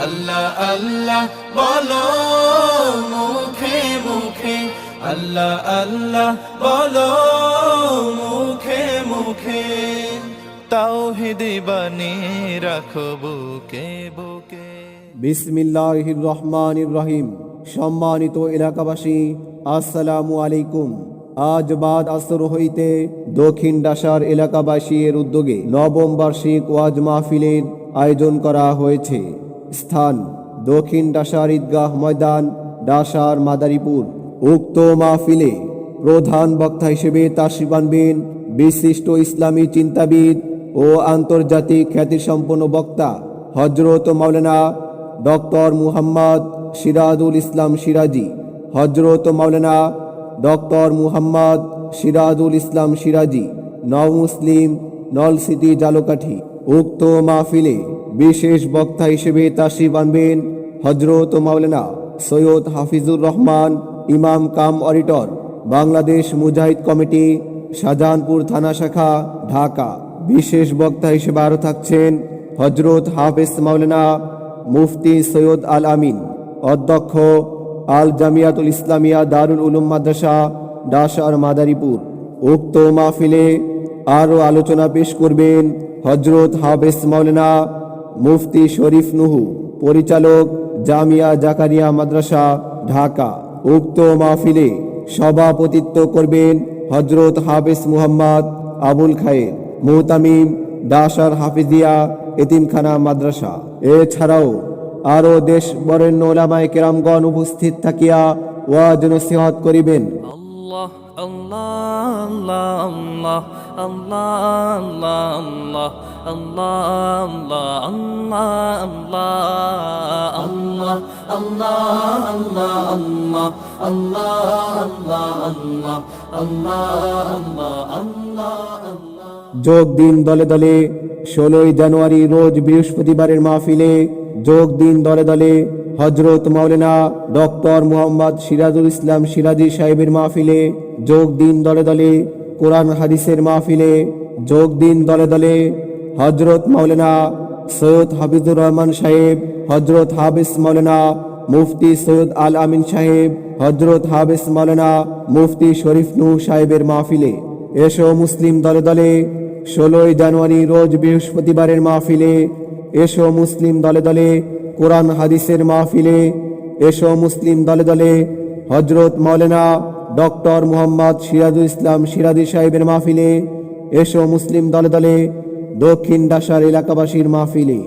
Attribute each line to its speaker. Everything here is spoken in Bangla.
Speaker 1: আল্লাহ আল্লাহ বলো মুখে মুখে, আল্লাহ আল্লাহ বলো মুখে মুখে, তাওহীদি বাণী রাখো বুকে বুকে।
Speaker 2: বিসমিল্লাহির রহমানির রহিম। সম্মানিত এলাকাবাসী, আসসালামু আলাইকুম। আজ বাদ আসর হইতে দক্ষিণ ডাসার এলাকাবাসীর উদ্যোগে নবম বার্ষিক ওয়াজ মাহফিলের আয়োজন করা হয়েছে। স্থান দক্ষিণ ডাসার ঈদগাহ ময়দান, ডাসার মাদারীপুর। উক্ত মাহফিলে প্রধান বক্তা হিসেবে তাশরিফ আনবেন বিশিষ্ট ইসলামী চিন্তাবিদ ও আন্তর্জাতিক খ্যাতিসম্পন্ন বক্তা হযরত মাওলানা ডক্টর মুহাম্মদ সিরাজুল ইসলাম সিরাজি। হযরত মাওলানা ডক্টর মুহাম্মদ সিরাজুল ইসলাম সিরাজি, নও মুসলিম, নলছিটি, ঝালকাঠি। উক্ত মাহফিলে বিশেষ বক্তা হিসেবে তাশরিফ আনবেন হযরত মাওলানা সৈয়দ হাফিজুর রহমান, ইমাম কাম অডিটর, বাংলাদেশ মুজাহিদ কমিটি, শাহজাহানপুর থানা শাখা, ঢাকা। বিশেষ বক্তা হিসেবে আরও থাকছেন হযরত হাফেজ মাওলানা মুফতি সৈয়দ আল আমিন, অধ্যক্ষ আল জামিয়াতুল ইসলামিয়া দারুল উলুম মাদ্রাসা, ডাসার মাদারীপুর। উক্ত মাহফিলে আরও আলোচনা পেশ করবেন হযরত হাফেজ মাওলানা মুফতি শরীফ নুহু, পরিচালক জামিয়া জাকারিয়া মাদ্রাসা, ঢাকা। উক্ত মাহফিলে সভাপতিত্ব করবেন হযরত হাফেজ মুহাম্মদ আবুল খায়ের, মুহতামিম, ডাসার হাফিজিয়া এতিমখানা মাদ্রাসা। এছাড়াও আরও দেশ বরেণ্য উলামায়ে কেরামগণ উপস্থিত থাকিয়া ওয়াজ নসিহত করিবেন।
Speaker 3: আল্লাহ আল্লাহ আল্লাহ আল্লাহ আল্লাহ আল্লাহ আল্লাহ।
Speaker 2: যোগ দিন দলে দলে 16 জানুয়ারি রোজ বৃহস্পতিবারের মাহফিলে যোগ দিন দলে দলে হযরত মাওলানা ডক্টর মুহাম্মদ সিরাজুল ইসলাম সিরাজি সাহেবের মাহফিলে যোগ দিন দলে দলে কোরআন হাদিসের মাহফিলে যোগ দিন দলে দলে হযরত মাওলানা সৈয়দ হাফিজুর রহমান সাহেব, হযরত হাফেজ মাওলানা মুফতি সৈয়দ আল আমিন সাহেব, হযরত হাফেজ মাওলানা মুফতি শরীফ নুহু সাহেবের মাহফিলে। এসো মুসলিম দলে দলে 16 জানুয়ারি রোজ বৃহস্পতিবারের মাহফিলে, এসো মুসলিম দলে দলে কোরআন হাদিসের মাহফিলে, এসো মুসলিম দলে দলে হযরত মাওলানা ডক্টর মুহাম্মদ সিরাজুল ইসলাম সিরাজি সাহেবের মাহফিলে, এসো মুসলিম দলে দলে দক্ষিণ ডাসার এলাকাবাসীর মাহফিলে।